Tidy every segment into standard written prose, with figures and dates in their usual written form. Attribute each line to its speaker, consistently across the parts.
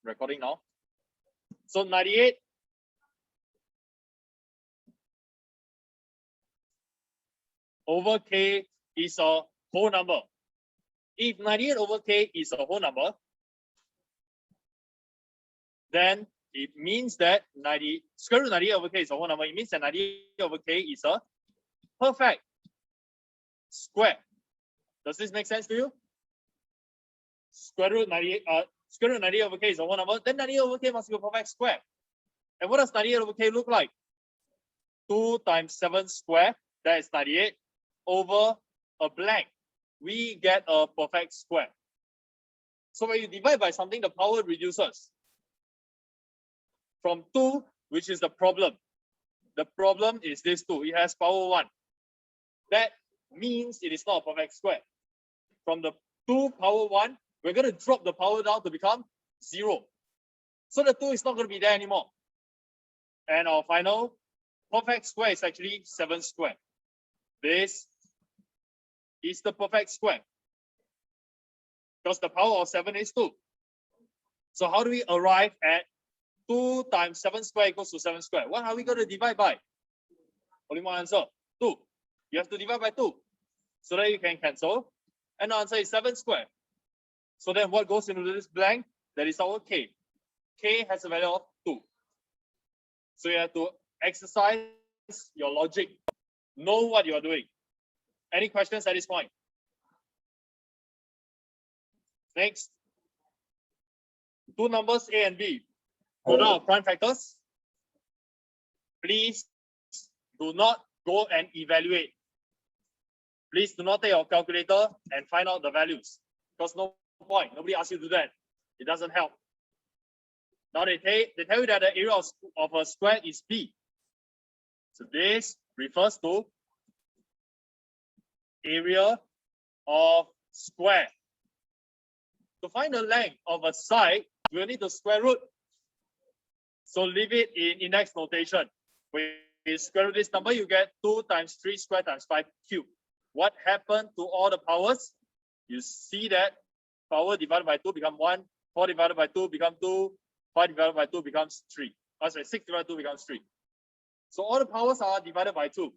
Speaker 1: recording now. So 98 over k is a whole number. If 98 over k is a whole number, then it means that square root 98 over k is a whole number. It means that 98 over k is a perfect square. Does this make sense to you? Square root 98 over k is a whole number. Then 98 over k must be a perfect square. And what does 98 over k look like? 2 times 7 square, that is 98, over a blank. We get a perfect square. So when you divide by something, the power reduces. From 2, which is the problem. The problem is this 2. It has power 1. That means it is not a perfect square. From the 2 power 1, we're going to drop the power down to become 0. So the 2 is not going to be there anymore. And our final perfect square is actually 7 square. This is the perfect square. Because the power of 7 is 2. So how do we arrive at 2 times 7 square equals to 7 square? What are we going to divide by? Only one answer, 2. You have to divide by 2. So that you can cancel. And the answer is 7 square. So then what goes into this blank? That is our k. K has a value of 2. So you have to exercise your logic. Know what you are doing. Any questions at this point? Next. Two numbers A and B. Product of prime factors. Please do not go and evaluate. Please do not take your calculator and find out the values. Because no point. Nobody asks you to do that. It doesn't help. Now they tell you that the area of a square is B. So this refers to area of square. To find the length of a side, we'll need to square root. So leave it in index notation. When you square root this number, you get 2 times 3 squared times 5 cubed. What happened to all the powers? You see that power divided by 2 becomes 1, 4 divided by 2 becomes 2, 5 divided by 2 becomes 3. Oh, sorry, 6 divided by 2 becomes 3. So all the powers are divided by 2.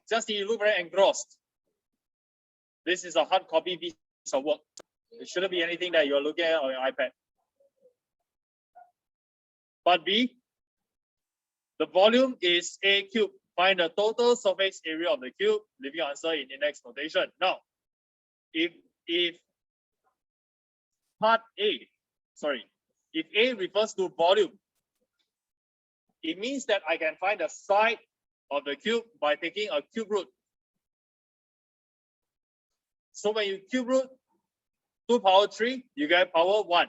Speaker 1: Just you look very engrossed. This is a hard copy piece of work. It shouldn't be anything that you're looking at on your iPad. Part B, the volume is A cubed. Find the total surface area of the cube, leave your answer in index notation. Now, if part A, if A refers to volume, it means that I can find the side of the cube by taking a cube root. So when you cube root 2 power 3, you get power 1.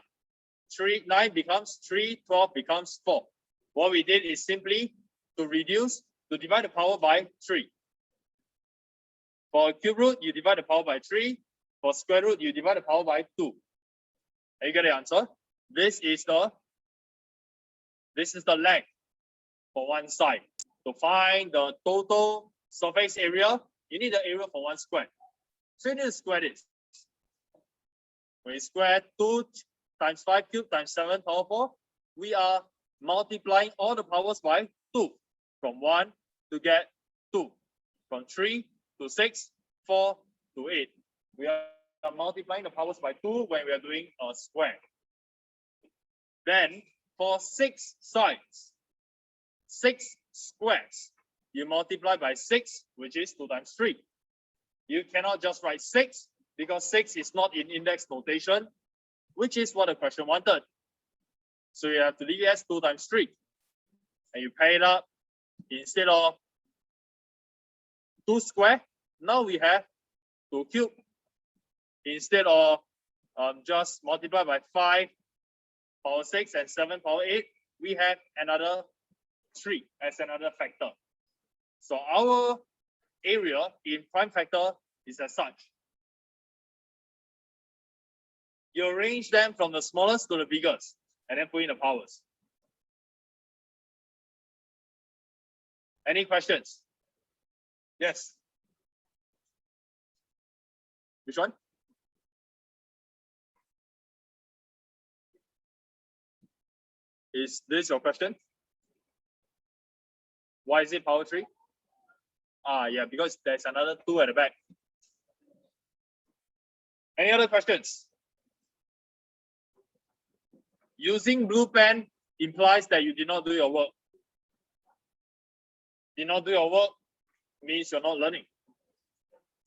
Speaker 1: 9 becomes 3, 12 becomes 4. What we did is simply to divide the power by 3. For a cube root, you divide the power by 3. For square root, you divide the power by 2. And you get the answer. This is the length for one side. To find the total surface area, you need the area for one square. So you need to square this. When you square 2 times 5 cubed times 7 power 4, we are multiplying all the powers by 2. From 1 to get 2. From 3 to 6, 4 to 8. We are multiplying the powers by 2 when we are doing a square. Then for 6 sides, 6 squares, you multiply by 6, which is 2 times 3. You cannot just write 6 because 6 is not in index notation, which is what the question wanted. So you have to leave it as 2 times 3. And you pair it up. Instead of 2 square, now we have 2 cube. Instead of just multiply by 5 power 6 and 7 power 8, we have another 3 as another factor. So our area in prime factor is as such. You arrange them from the smallest to the biggest and then put in the powers. Any questions? Yes. Which one? Is this your question? Why is it power 3? Yeah, because there's another 2 at the back. Any other questions? Using blue pen implies that you did not do your work. Did not do your work means you're not learning.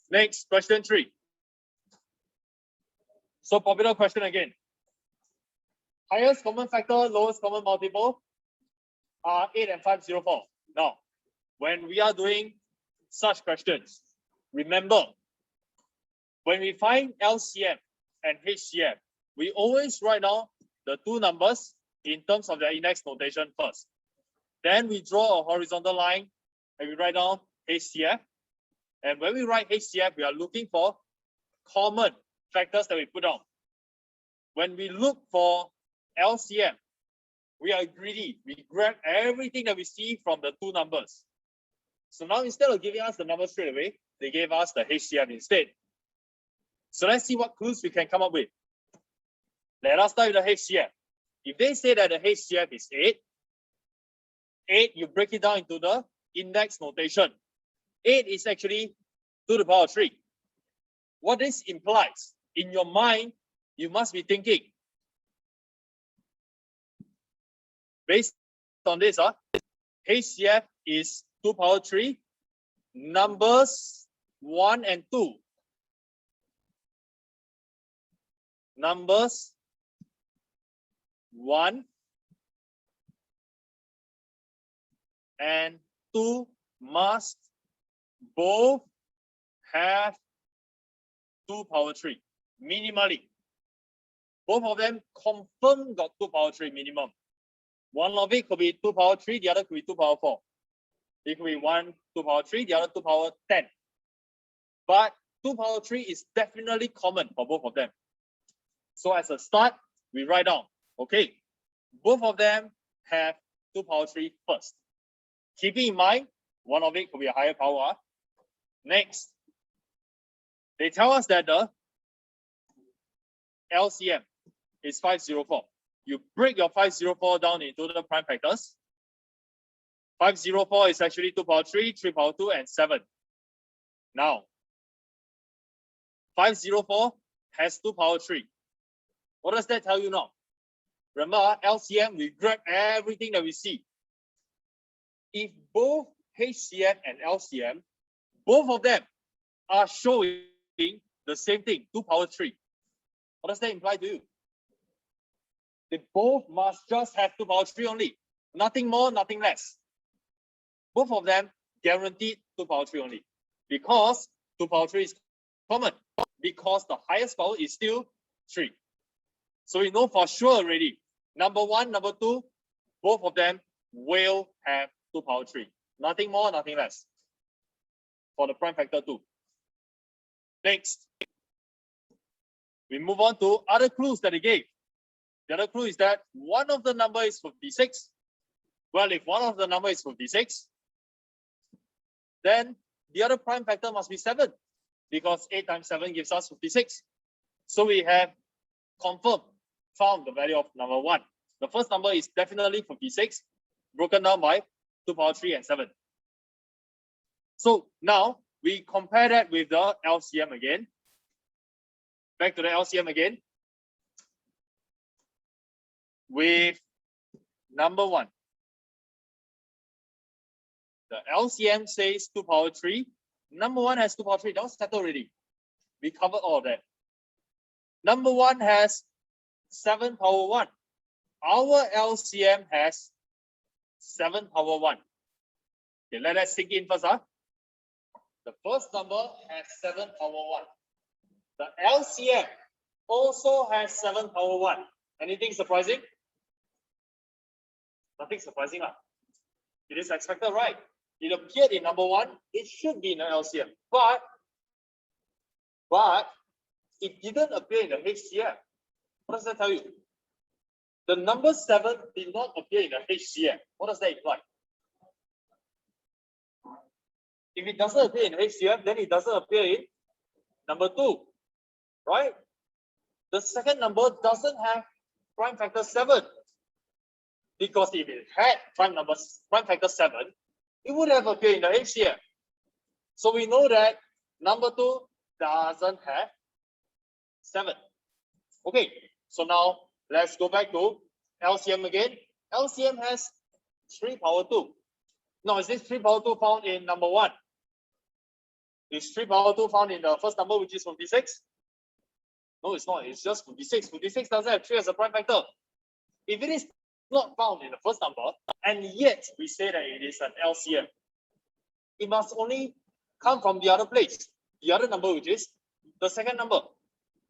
Speaker 1: Next, question 3. So popular question again. Highest common factor, lowest common multiple are 8 and 504. Now, when we are doing such questions, remember, when we find LCM and HCF, we always write down the two numbers in terms of their index notation first. Then we draw a horizontal line and we write down HCF. And when we write HCF, we are looking for common factors that we put down. When we look for LCM, we are greedy. We grab everything that we see from the two numbers. So now instead of giving us the number straight away, they gave us the HCF instead. So let's see what clues we can come up with. Let us start with the HCF. If they say that the HCF is 8, you break it down into the index notation. 8 is actually to the power 3. What this implies, in your mind, you must be thinking, based on this, HCF is 2 power 3, numbers 1 and 2. Numbers 1 and 2 must both have 2 power 3 minimally. Both of them confirm got 2 power 3 minimum. One of it could be 2 power 3, the other could be 2 power 4. It could be one 2 power 3, the other 2 power 10. But 2 power 3 is definitely common for both of them. So as a start, we write down, okay, both of them have 2 power 3 first. Keeping in mind, one of it could be a higher power. Next, they tell us that the LCM is 504. You break your 504 down into the prime factors. 504 is actually 2 power 3, 3 power 2, and 7. Now, 504 has 2 power 3. What does that tell you now? Remember, LCM, we grab everything that we see. If both HCF and LCM, both of them are showing the same thing, 2 power 3. What does that imply to you? They both must just have 2 power 3 only. Nothing more, nothing less. Both of them guaranteed 2 power 3 only. Because 2 power 3 is common. Because the highest power is still 3. So we know for sure already. Number 1, number 2, both of them will have 2 power 3. Nothing more, nothing less. For the prime factor 2. Next, we move on to other clues that they gave. The other clue is that one of the number is 56. Well, if one of the number is 56, then the other prime factor must be 7. Because 8 times 7 gives us 56. So we have confirmed, found the value of number 1. The first number is definitely 56, broken down by 2 power 3 and 7. So now we compare that with the LCM again. Back to the LCM again. With number 1. The LCM says 2 power 3. Number 1 has 2 power 3. That was settled already. We covered all of that. Number 1 has 7 power 1. Our LCM has 7 power 1. Okay, let us sink in first. The first number has 7 power 1. The LCM also has 7 power 1. Anything surprising? Nothing surprising. It is expected, right? It appeared in number 1. It should be in the LCM. But it didn't appear in the HCF. What does that tell you? The number 7 did not appear in the HCF. What does that imply? If it doesn't appear in HCF, then it doesn't appear in number 2, right? The second number doesn't have prime factor 7. Because if it had prime factor 7, it would have appeared in the HCF. So we know that number 2 doesn't have 7. Okay, so now let's go back to LCM again. LCM has 3 power 2. Now, is this 3 power 2 found in number 1? Is 3 power 2 found in the first number, which is 56? No, it's not. It's just 56. 56 doesn't have 3 as a prime factor. If it is not found in the first number, and yet we say that it is an LCM, it must only come from the other place. The other number, which is the second number.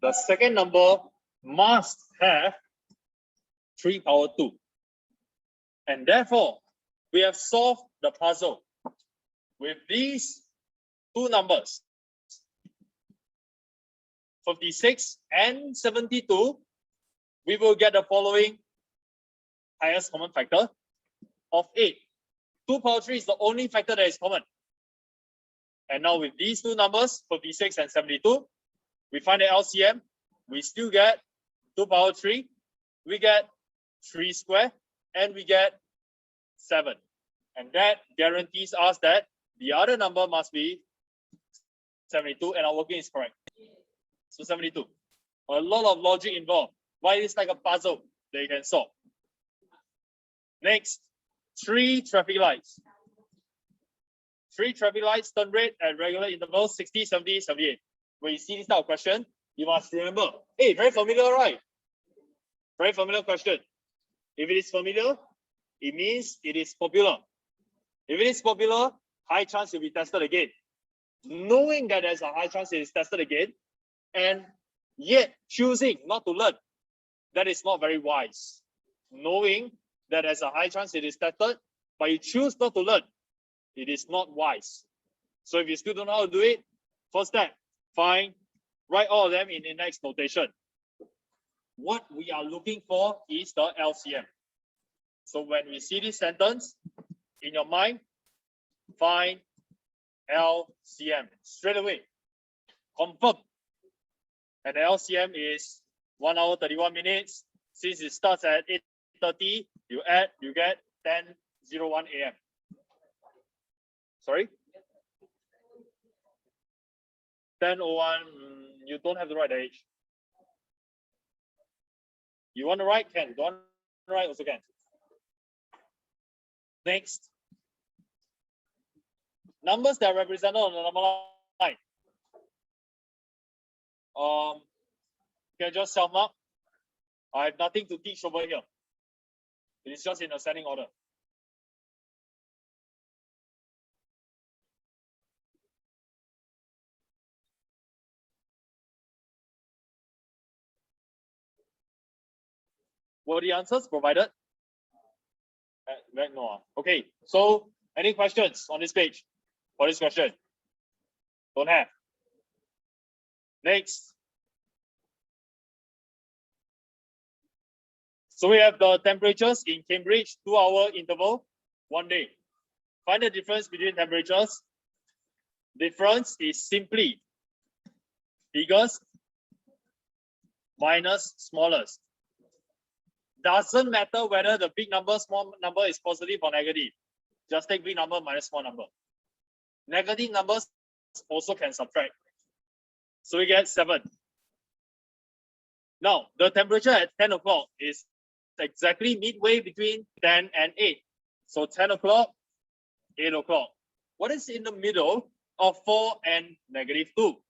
Speaker 1: The second number must have 3 power 2. And therefore, we have solved the puzzle. With these two numbers, 56 and 72, we will get the following highest common factor of 8. 2 power 3 is the only factor that is common. And now with these two numbers, 56 and 72, we find the LCM. We still get 2 power 3. We get 3 square, and we get 7. And that guarantees us that the other number must be 72, and our working is correct. So 72. A lot of logic involved. Why it's like a puzzle that you can solve. Next, 3 traffic lights. 3 traffic lights turn red at regular intervals 60, 70, 78. When you see this type of question, you must remember, hey, very familiar, right? Very familiar question. If it is familiar, it means it is popular. If it is popular, high chance it will be tested again. Knowing that there's a high chance it is tested again, and yet choosing not to learn, that is not very wise. Knowing that there's a high chance it is tested, but you choose not to learn, it is not wise. So if you still don't know how to do it, first step, write all of them in index notation. What we are looking for is the LCM. So when we see this sentence, in your mind, find LCM straight away. Confirm. And the LCM is 1 hour 31 minutes. Since it starts at 8:30, you get 10:01 a.m. Sorry? 10:01, you don't have to write the age. You want to write? Can. Don't write, also can. Next. Numbers that are represented on the number line. Can I just self-mark? I have nothing to teach over here. It is just in ascending order. Were the answers provided? No. Okay, so any questions on this page for this question? Don't have. Next. So we have the temperatures in Cambridge, 2-hour interval, 1 day. Find the difference between temperatures. Difference is simply biggest minus smallest. Doesn't matter whether the big number, small number is positive or negative. Just take big number minus small number. Negative numbers also can subtract. So we get 7. Now, the temperature at 10 o'clock is exactly midway between 10 and 8. So 10 o'clock, 8 o'clock. What is in the middle of 4 and -2?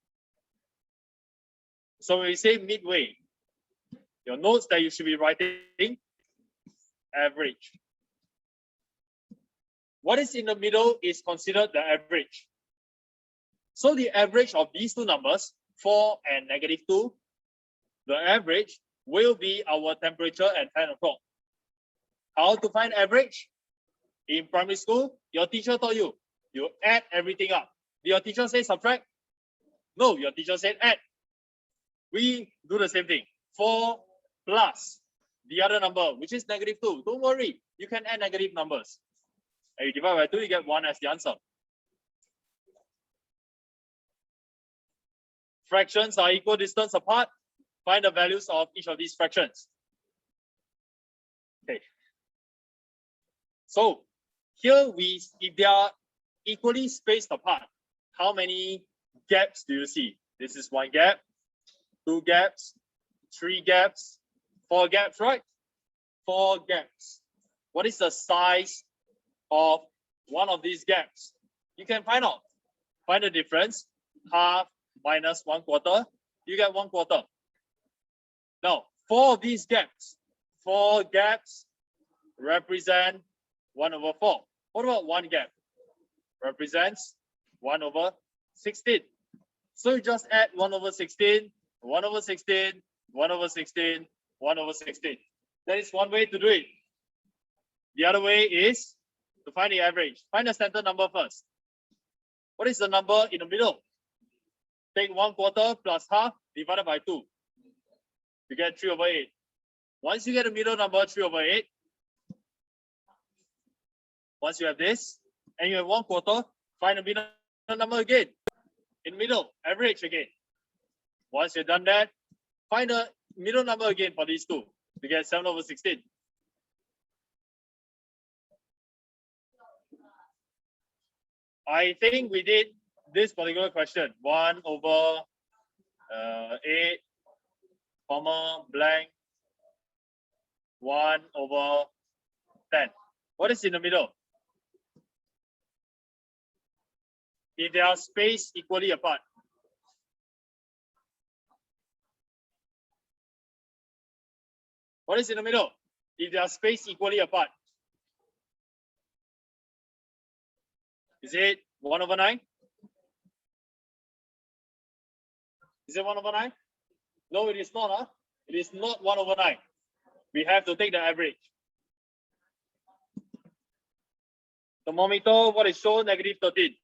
Speaker 1: So when we say midway, your notes that you should be writing, average. What is in the middle is considered the average. So the average of these two numbers, 4 and -2, the average will be our temperature at 10 o'clock. How to find average? In primary school, your teacher told you, you add everything up. Did your teacher say subtract? No, your teacher said add. We do the same thing. 4 plus the other number, which is -2. Don't worry, you can add negative numbers. And you divide by 2, you get 1 as the answer. Fractions are equal distance apart. Find the values of each of these fractions. Okay. So here if they are equally spaced apart, how many gaps do you see? This is 1 gap, 2 gaps, 3 gaps, 4 gaps, right? 4 gaps. What is the size of one of these gaps? You can find out. Find the difference. Half minus 1/4. You get 1/4. Now, 4 of these gaps. 4 gaps represent 1/4. What about 1 gap? Represents 1/16. So you just add 1/16, 1/16, 1/16, 1/16. That is one way to do it. The other way is to find the average. Find the center number first. What is the number in the middle? Take 1/4 plus half divided by 2. You get 3/8. Once you get the middle number, 3/8. Once you have this, and you have 1/4, find the middle number again. In middle, average again. Once you've done that, find the middle number again for these two. You get 7/16. I think we did this particular question. 1/8, comma, blank, 1/10. What is in the middle? If they are spaced equally apart. What is in the middle? If they are spaced equally apart. Is it 1/9? Is it 1/9? No, it is not. It is not 1/9. We have to take the average. Thermometer, what is shown? -13.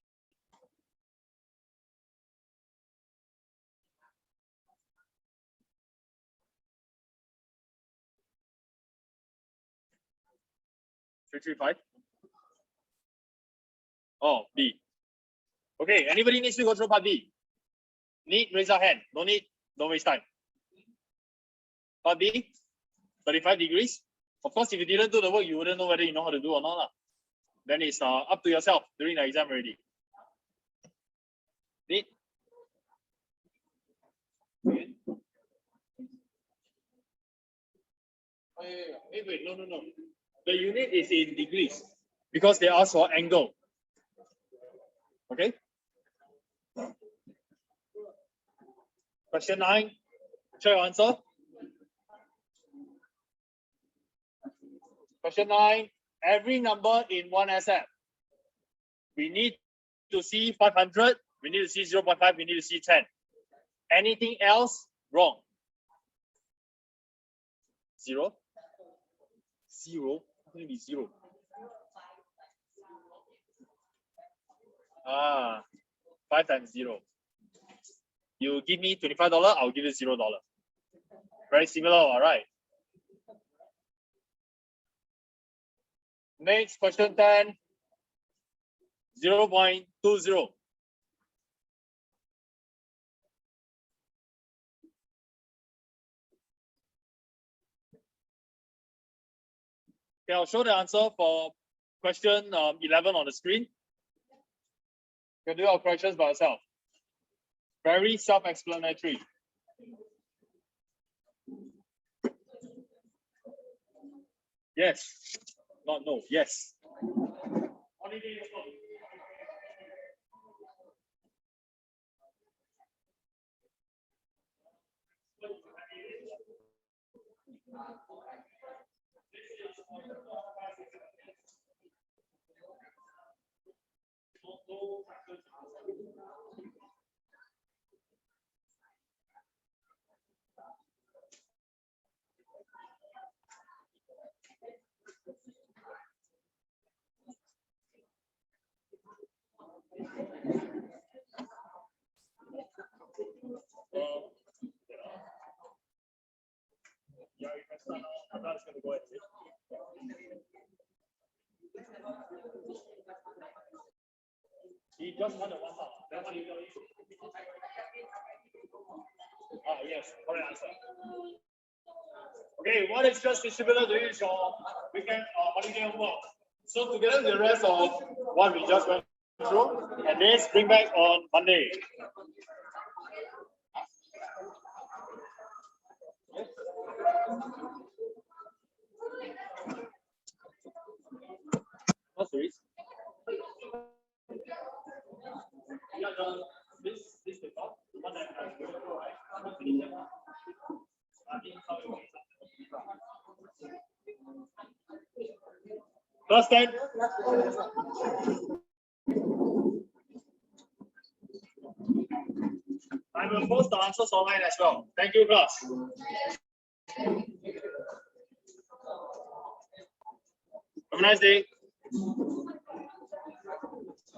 Speaker 1: (335). Oh, B. Okay, anybody needs to go through part B? Need, raise your hand. No need, don't waste time. Part B, 35 degrees. Of course, if you didn't do the work, you wouldn't know whether you know how to do or not. Then it's up to yourself during the exam already. Need? Wait, no. The unit is in degrees because they ask for angle. Okay. Question 9. Check your answer. Question 9. Every number in 1SF. We need to see 500. We need to see 0.5. We need to see 10. Anything else? Wrong. 0. 0. How can it be 0? 5 times 0. You give me $25, I'll give you $0. Very similar, all right. Next, question 10. 0.20. Okay, I'll show the answer for question 11 on the screen. You can do our corrections by yourself. Very self-explanatory. Yes. Not no. Yes. Yeah, you can start now. I'm not going to go ahead. He just won the 1 half. That's what he told you. Yes, correct answer. Okay, what is just distributed to you is your weekend holiday homework. So together with the rest of what we just went through, and let's bring back on Monday. What's the risk? This the top, the one that I First 10. I will post the answers online as well. Thank you, class. Have a nice day.